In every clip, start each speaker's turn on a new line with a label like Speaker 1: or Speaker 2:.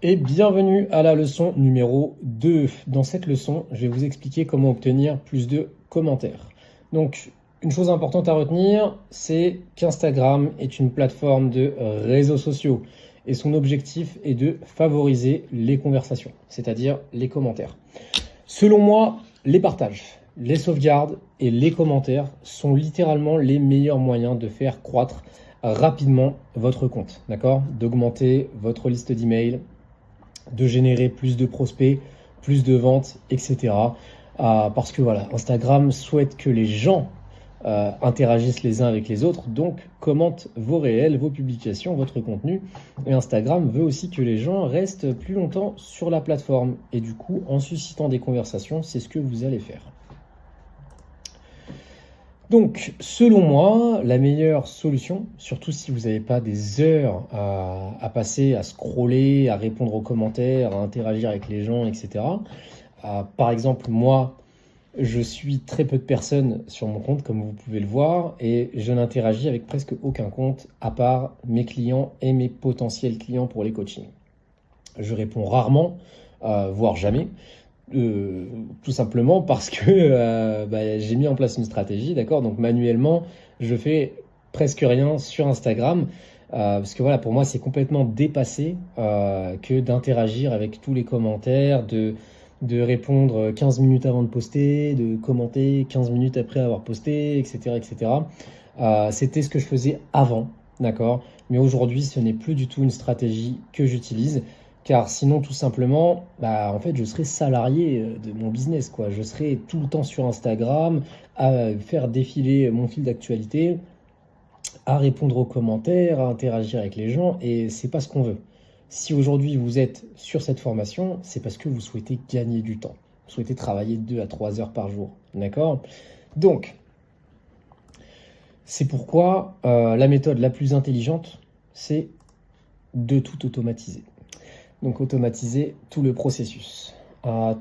Speaker 1: Et bienvenue à la leçon numéro 2. Dans cette leçon, je vais vous expliquer comment obtenir plus de commentaires. Donc, une chose importante à retenir, c'est qu'Instagram est une plateforme de réseaux sociaux et son objectif est de favoriser les conversations, c'est-à-dire les commentaires. Selon moi, les partages, les sauvegardes et les commentaires sont littéralement les meilleurs moyens de faire croître rapidement votre compte, d'accord ? D'augmenter votre liste d'emails, de générer plus de prospects, plus de ventes, etc. Parce que voilà, Instagram souhaite que les gens interagissent les uns avec les autres, donc commentent vos réels, vos publications, votre contenu. Et Instagram veut aussi que les gens restent plus longtemps sur la plateforme. Et du coup, en suscitant des conversations, c'est ce que vous allez faire. Donc, selon moi, la meilleure solution, surtout si vous n'avez pas des heures à passer, à scroller, à répondre aux commentaires, à interagir avec les gens, etc. Par exemple, moi, je suis très peu de personnes sur mon compte, comme vous pouvez le voir, et je n'interagis avec presque aucun compte, à part mes clients et mes potentiels clients pour les coachings. Je réponds rarement, voire jamais. Tout simplement parce que j'ai mis en place une stratégie, d'accord ? Donc manuellement, je fais presque rien sur Instagram parce que voilà, pour moi, c'est complètement dépassé que d'interagir avec tous les commentaires, de répondre 15 minutes avant de poster, de commenter 15 minutes après avoir posté, etc. etc. C'était ce que je faisais avant, d'accord ? Mais aujourd'hui, ce n'est plus du tout une stratégie que j'utilise. Car sinon, tout simplement, en fait, je serais salarié de mon business, quoi. Je serais tout le temps sur Instagram, à faire défiler mon fil d'actualité, à répondre aux commentaires, à interagir avec les gens, et c'est pas ce qu'on veut. Si aujourd'hui vous êtes sur cette formation, c'est parce que vous souhaitez gagner du temps. Vous souhaitez travailler 2 à 3 heures par jour, d'accord ? Donc, c'est pourquoi la méthode la plus intelligente, c'est de tout automatiser. Donc automatiser tout le processus.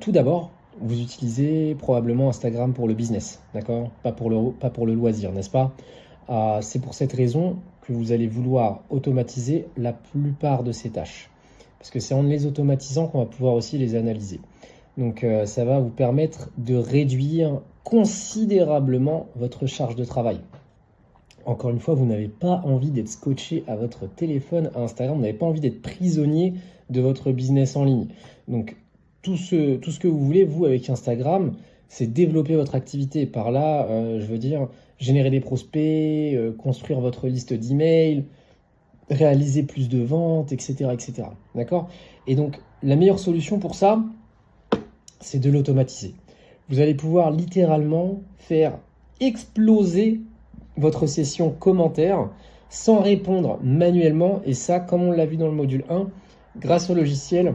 Speaker 1: Tout d'abord, vous utilisez probablement Instagram pour le business, d'accord ? Pas pour le loisir, n'est-ce pas ? C'est pour cette raison que vous allez vouloir automatiser la plupart de ces tâches. Parce que c'est en les automatisant qu'on va pouvoir aussi les analyser. Donc ça va vous permettre de réduire considérablement votre charge de travail. Encore une fois, vous n'avez pas envie d'être scotché à votre téléphone, à Instagram, vous n'avez pas envie d'être prisonnier de votre business en ligne. Donc, tout ce que vous voulez, vous, avec Instagram, c'est développer votre activité. Par là, je veux dire, générer des prospects, construire votre liste d'emails, réaliser plus de ventes, etc., etc. D'accord ? Et donc, la meilleure solution pour ça, c'est de l'automatiser. Vous allez pouvoir littéralement faire exploser votre session commentaire sans répondre manuellement, et ça, comme on l'a vu dans le module 1, grâce au logiciel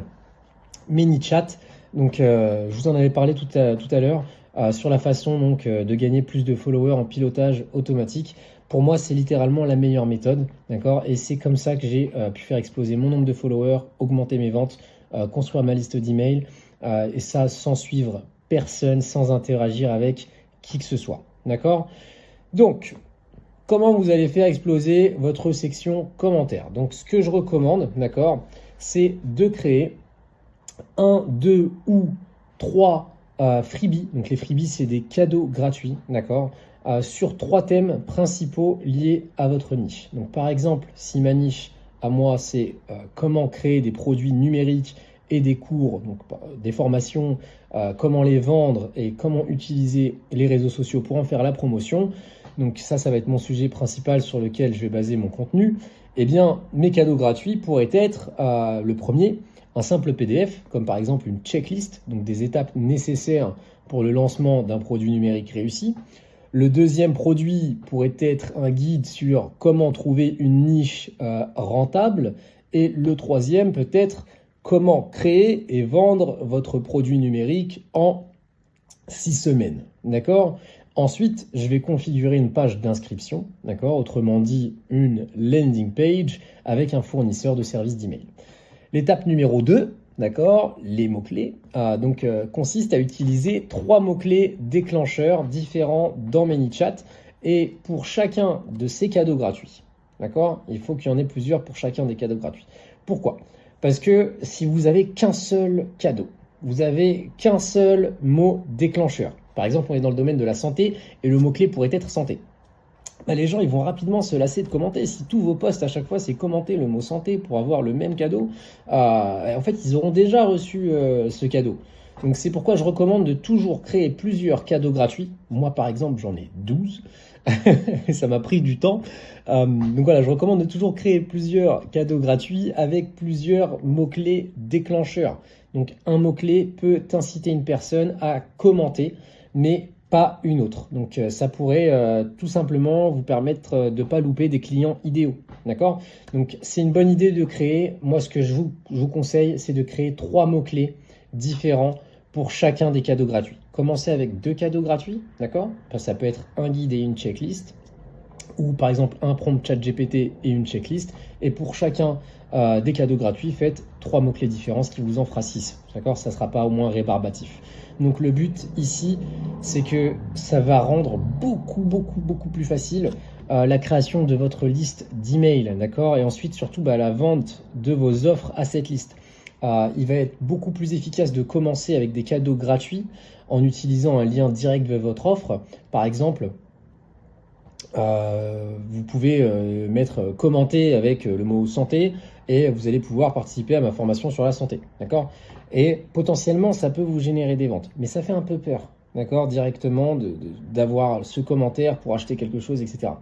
Speaker 1: ManyChat. Donc, je vous en avais parlé tout à l'heure sur la façon donc, de gagner plus de followers en pilotage automatique. Pour moi, c'est littéralement la meilleure méthode, d'accord ? Et c'est comme ça que j'ai pu faire exploser mon nombre de followers, augmenter mes ventes, construire ma liste d'emails, et ça sans suivre personne, sans interagir avec qui que ce soit, d'accord ? Donc, comment vous allez faire exploser votre section commentaires ? Donc, ce que je recommande, d'accord, c'est de créer 1, 2 ou 3 freebies. Donc, les freebies, c'est des cadeaux gratuits, d'accord, sur 3 thèmes principaux liés à votre niche. Donc, par exemple, si ma niche, à moi, c'est comment créer des produits numériques et des cours, donc des formations, comment les vendre et comment utiliser les réseaux sociaux pour en faire la promotion. Donc ça va être mon sujet principal sur lequel je vais baser mon contenu. Eh bien, mes cadeaux gratuits pourraient être le premier, un simple PDF, comme par exemple une checklist, donc des étapes nécessaires pour le lancement d'un produit numérique réussi. Le deuxième produit pourrait être un guide sur comment trouver une niche rentable. Et le troisième peut-être comment créer et vendre votre produit numérique en 6 semaines. D'accord ? Ensuite, je vais configurer une page d'inscription, d'accord ? Autrement dit, une landing page avec un fournisseur de services d'email. L'étape numéro 2, d'accord, les mots-clés, consiste à utiliser 3 mots-clés déclencheurs différents dans ManyChat et pour chacun de ces cadeaux gratuits. D'accord ? Il faut qu'il y en ait plusieurs pour chacun des cadeaux gratuits. Pourquoi ? Parce que si vous avez qu'un seul cadeau, vous avez qu'un seul mot déclencheur. Par exemple, on est dans le domaine de la santé et le mot-clé pourrait être santé. Bah, les gens ils vont rapidement se lasser de commenter. Si tous vos posts à chaque fois c'est commenter le mot santé pour avoir le même cadeau, en fait ils auront déjà reçu ce cadeau. Donc c'est pourquoi je recommande de toujours créer plusieurs cadeaux gratuits. Moi par exemple j'en ai 12. Ça m'a pris du temps. Donc voilà, je recommande de toujours créer plusieurs cadeaux gratuits avec plusieurs mots-clés déclencheurs. Donc un mot-clé peut inciter une personne à commenter, mais pas une autre. Donc ça pourrait tout simplement vous permettre de ne pas louper des clients idéaux. D'accord? Donc c'est une bonne idée de créer. Moi ce que je vous conseille, c'est de créer 3 mots-clés différents pour chacun des cadeaux gratuits. Commencez avec 2 cadeaux gratuits, d'accord? Ça peut être un guide et une checklist, ou par exemple un prompt chat GPT et une checklist. Et pour chacun des cadeaux gratuits, faites 3 mots-clés différents, ce qui vous en fera 6. D'accord? Ça ne sera pas au moins rébarbatif. Donc le but ici, c'est que ça va rendre beaucoup plus facile la création de votre liste d'emails, d'accord? Et ensuite, surtout, la vente de vos offres à cette liste. Il va être beaucoup plus efficace de commencer avec des cadeaux gratuits en utilisant un lien direct de votre offre. Par exemple, vous pouvez mettre commenter avec le mot santé et vous allez pouvoir participer à ma formation sur la santé, d'accord? Et potentiellement, ça peut vous générer des ventes, mais ça fait un peu peur, d'accord? Directement d'avoir ce commentaire pour acheter quelque chose, etc.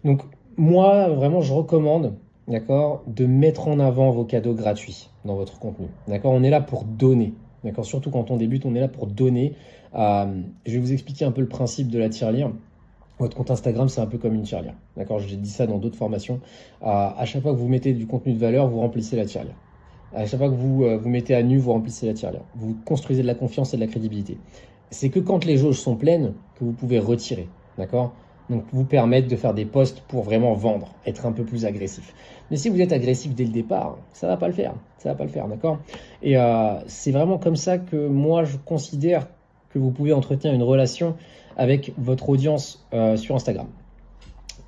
Speaker 1: Donc moi, vraiment, je recommande, d'accord, de mettre en avant vos cadeaux gratuits dans votre contenu, d'accord? On est là pour donner, d'accord? Surtout quand on débute, on est là pour donner. Je vais vous expliquer un peu le principe de la tirelire. Votre compte Instagram, c'est un peu comme une tirelire. D'accord, j'ai dit ça dans d'autres formations. À chaque fois que vous mettez du contenu de valeur, vous remplissez la tirelire. À chaque fois que vous mettez à nu, vous remplissez la tirelire. Vous construisez de la confiance et de la crédibilité. C'est que quand les jauges sont pleines que vous pouvez retirer. D'accord? Donc, vous permettre de faire des posts pour vraiment vendre, être un peu plus agressif. Mais si vous êtes agressif dès le départ, ça va pas le faire. Ça va pas le faire, d'accord? Et c'est vraiment comme ça que moi, je considère que vous pouvez entretenir une relation avec votre audience sur Instagram.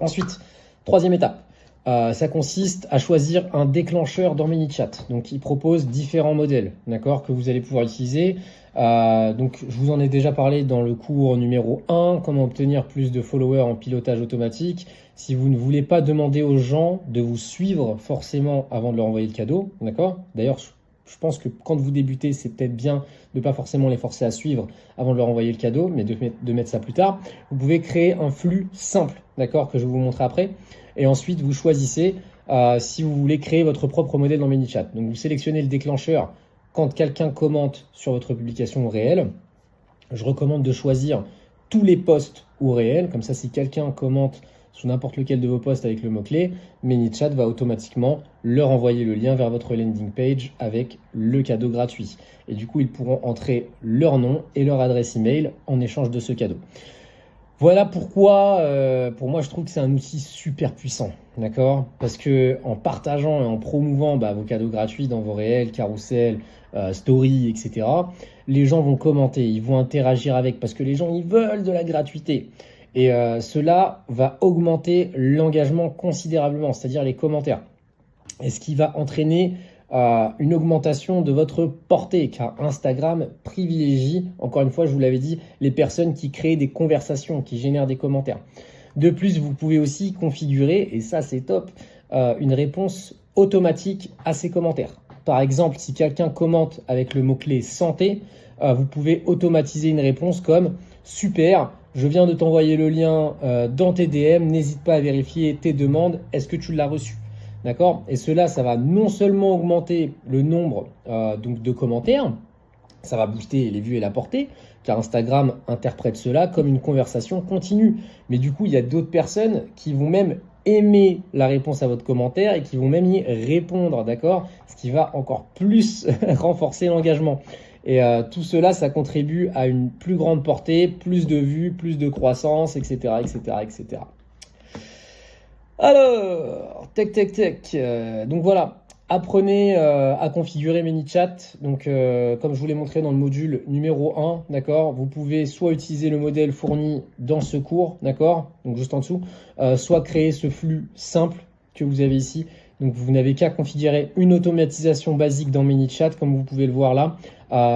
Speaker 1: Ensuite, 3e étape, ça consiste à choisir un déclencheur dans ManyChat. Donc, il propose différents modèles, d'accord, que vous allez pouvoir utiliser. Donc, je vous en ai déjà parlé dans le cours numéro 1, comment obtenir plus de followers en pilotage automatique. Si vous ne voulez pas demander aux gens de vous suivre forcément avant de leur envoyer le cadeau, d'accord? D'ailleurs, je pense que quand vous débutez, c'est peut-être bien de ne pas forcément les forcer à suivre avant de leur envoyer le cadeau, mais de mettre ça plus tard. Vous pouvez créer un flux simple, d'accord, que je vais vous montrer après. Et ensuite, vous choisissez si vous voulez créer votre propre modèle dans ManyChat. Donc, vous sélectionnez le déclencheur quand quelqu'un commente sur votre publication au réel. Je recommande de choisir tous les posts au réel. Comme ça, si quelqu'un commente sous n'importe lequel de vos posts avec le mot-clé, ManyChat va automatiquement leur envoyer le lien vers votre landing page avec le cadeau gratuit. Et du coup, ils pourront entrer leur nom et leur adresse email en échange de ce cadeau. Voilà pourquoi, pour moi, je trouve que c'est un outil super puissant, d'accord? Parce que en partageant et en promouvant vos cadeaux gratuits dans vos réels, carousels, stories, etc., les gens vont commenter, ils vont interagir avec, parce que les gens, ils veulent de la gratuité. Et cela va augmenter l'engagement considérablement, c'est-à-dire les commentaires. Et ce qui va entraîner une augmentation de votre portée, car Instagram privilégie, encore une fois, je vous l'avais dit, les personnes qui créent des conversations, qui génèrent des commentaires. De plus, vous pouvez aussi configurer, et ça c'est top, une réponse automatique à ces commentaires. Par exemple, si quelqu'un commente avec le mot-clé santé, vous pouvez automatiser une réponse comme « Super, je viens de t'envoyer le lien dans tes DM, n'hésite pas à vérifier tes demandes, est-ce que tu l'as reçu ?» D'accord? Et cela, ça va non seulement augmenter le nombre donc de commentaires, ça va booster les vues et la portée, car Instagram interprète cela comme une conversation continue. Mais du coup, il y a d'autres personnes qui vont même aimer la réponse à votre commentaire et qui vont même y répondre, d'accord? Ce qui va encore plus renforcer l'engagement. Et tout cela, ça contribue à une plus grande portée, plus de vues, plus de croissance, etc., etc., etc. Alors, tac. Donc voilà, apprenez à configurer ManyChat. Donc, comme je vous l'ai montré dans le module numéro 1, d'accord, vous pouvez soit utiliser le modèle fourni dans ce cours, d'accord, donc juste en dessous, soit créer ce flux simple que vous avez ici, Donc vous n'avez qu'à configurer une automatisation basique dans ManyChat, comme vous pouvez le voir là.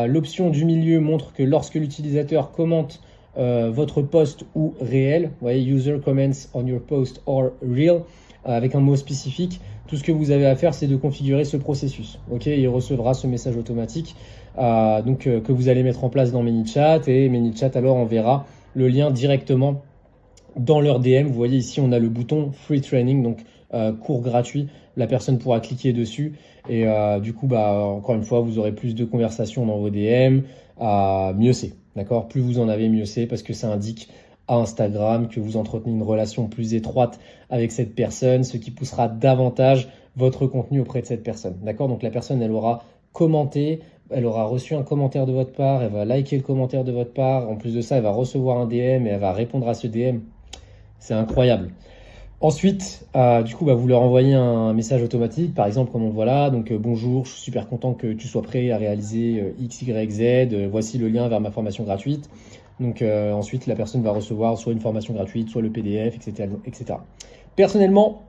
Speaker 1: L'option du milieu montre que lorsque l'utilisateur commente votre post ou réel, vous voyez, user comments on your post or reel, avec un mot spécifique, tout ce que vous avez à faire, c'est de configurer ce processus. Ok, il recevra ce message automatique que vous allez mettre en place dans ManyChat, et ManyChat alors enverra le lien directement dans leur DM. Vous voyez ici, on a le bouton Free Training, donc cours gratuit. La personne pourra cliquer dessus et du coup, encore une fois, vous aurez plus de conversations dans vos DM. Mieux c'est, d'accord? Plus vous en avez, mieux c'est, parce que ça indique à Instagram que vous entretenez une relation plus étroite avec cette personne, ce qui poussera davantage votre contenu auprès de cette personne, d'accord? Donc la personne, elle aura commenté, elle aura reçu un commentaire de votre part, elle va liker le commentaire de votre part. En plus de ça, elle va recevoir un DM et elle va répondre à ce DM. C'est incroyable. Ensuite, du coup, vous leur envoyez un message automatique, par exemple, comme on le voit là. Donc, bonjour, je suis super content que tu sois prêt à réaliser X, Y, Z. Voici le lien vers ma formation gratuite. Donc, ensuite, la personne va recevoir soit une formation gratuite, soit le PDF, etc. etc. Personnellement,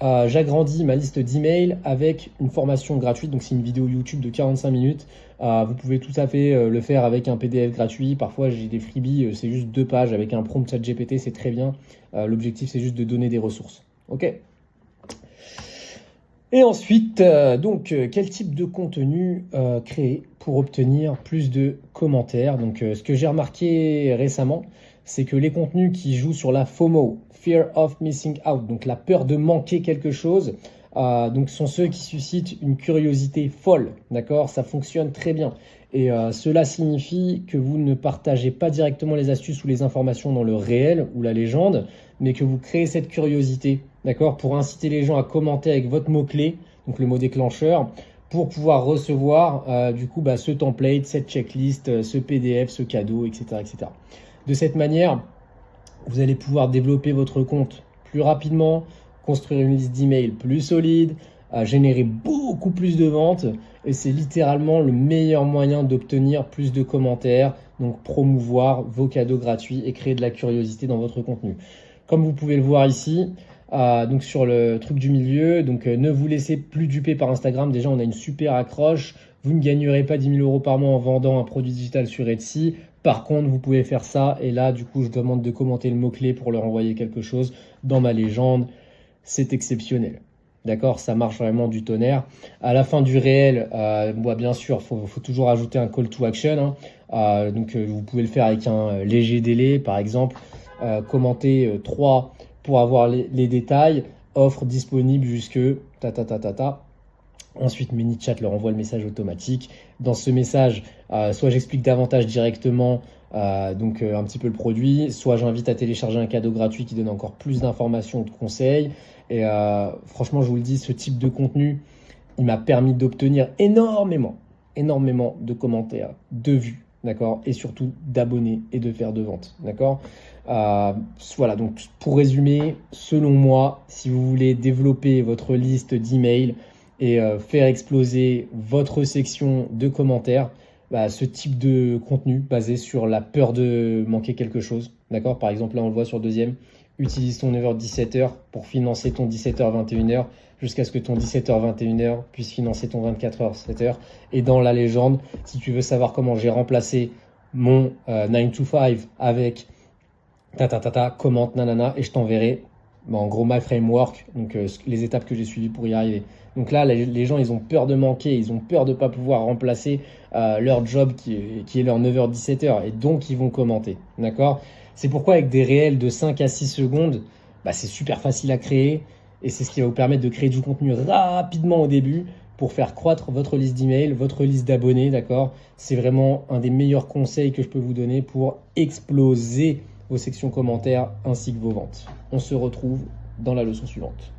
Speaker 1: j'agrandis ma liste d'emails avec une formation gratuite. Donc, c'est une vidéo YouTube de 45 minutes. Vous pouvez tout à fait le faire avec un PDF gratuit. Parfois, j'ai des freebies, c'est juste 2 pages avec un prompt ChatGPT, c'est très bien. L'objectif, c'est juste de donner des ressources. Ok. Et ensuite, quel type de contenu créer pour obtenir plus de commentaires? Donc, ce que j'ai remarqué récemment, c'est que les contenus qui jouent sur la FOMO, Fear of Missing Out, donc la peur de manquer quelque chose, sont ceux qui suscitent une curiosité folle, d'accord? Ça fonctionne très bien. Et cela signifie que vous ne partagez pas directement les astuces ou les informations dans le réel ou la légende, mais que vous créez cette curiosité, d'accord, pour inciter les gens à commenter avec votre mot-clé, donc le mot déclencheur, pour pouvoir recevoir ce template, cette checklist, ce PDF, ce cadeau, etc., etc. De cette manière, vous allez pouvoir développer votre compte plus rapidement, construire une liste d'emails plus solide, générer beaucoup plus de ventes, et c'est littéralement le meilleur moyen d'obtenir plus de commentaires, donc promouvoir vos cadeaux gratuits et créer de la curiosité dans votre contenu. Comme vous pouvez le voir ici, sur le truc du milieu, ne vous laissez plus duper par Instagram. Déjà, on a une super accroche. Vous ne gagnerez pas 10 000 euros par mois en vendant un produit digital sur Etsy. Par contre, vous pouvez faire ça. Et là, du coup, je demande de commenter le mot-clé pour leur envoyer quelque chose dans ma légende. C'est exceptionnel. D'accord, ça marche vraiment du tonnerre. À la fin du réel, bien sûr, faut toujours ajouter un call to action. Vous pouvez le faire avec un léger délai, par exemple. Commenter 3 pour avoir les détails. Offre disponible jusque ta. Ensuite, ManyChat leur envoie le message automatique. Dans ce message, soit j'explique davantage directement un petit peu le produit, soit j'invite à télécharger un cadeau gratuit qui donne encore plus d'informations ou de conseils. Et franchement, je vous le dis, ce type de contenu, il m'a permis d'obtenir énormément de commentaires, de vues, d'accord, et surtout d'abonnés et de faire de ventes, d'accord. Voilà, donc pour résumer, selon moi, si vous voulez développer votre liste d'emails et faire exploser votre section de commentaires, ce type de contenu basé sur la peur de manquer quelque chose, d'accord. Par exemple, là on le voit sur le deuxième, utilise ton 9h-17h pour financer ton 17h-21h jusqu'à ce que ton 17h-21h puisse financer ton 24h-7h. Et dans la légende, si tu veux savoir comment j'ai remplacé mon 9 to 5 avec commente nanana, et je t'enverrai en gros my framework, donc les étapes que j'ai suivies pour y arriver. Donc là, les gens, ils ont peur de manquer, ils ont peur de ne pas pouvoir remplacer leur job qui est leur 9h-17h, et donc ils vont commenter, d'accord. C'est pourquoi avec des réels de 5 à 6 secondes, c'est super facile à créer, et c'est ce qui va vous permettre de créer du contenu rapidement au début pour faire croître votre liste d'emails, votre liste d'abonnés, d'accord. C'est vraiment un des meilleurs conseils que je peux vous donner pour exploser vos sections commentaires ainsi que vos ventes. On se retrouve dans la leçon suivante.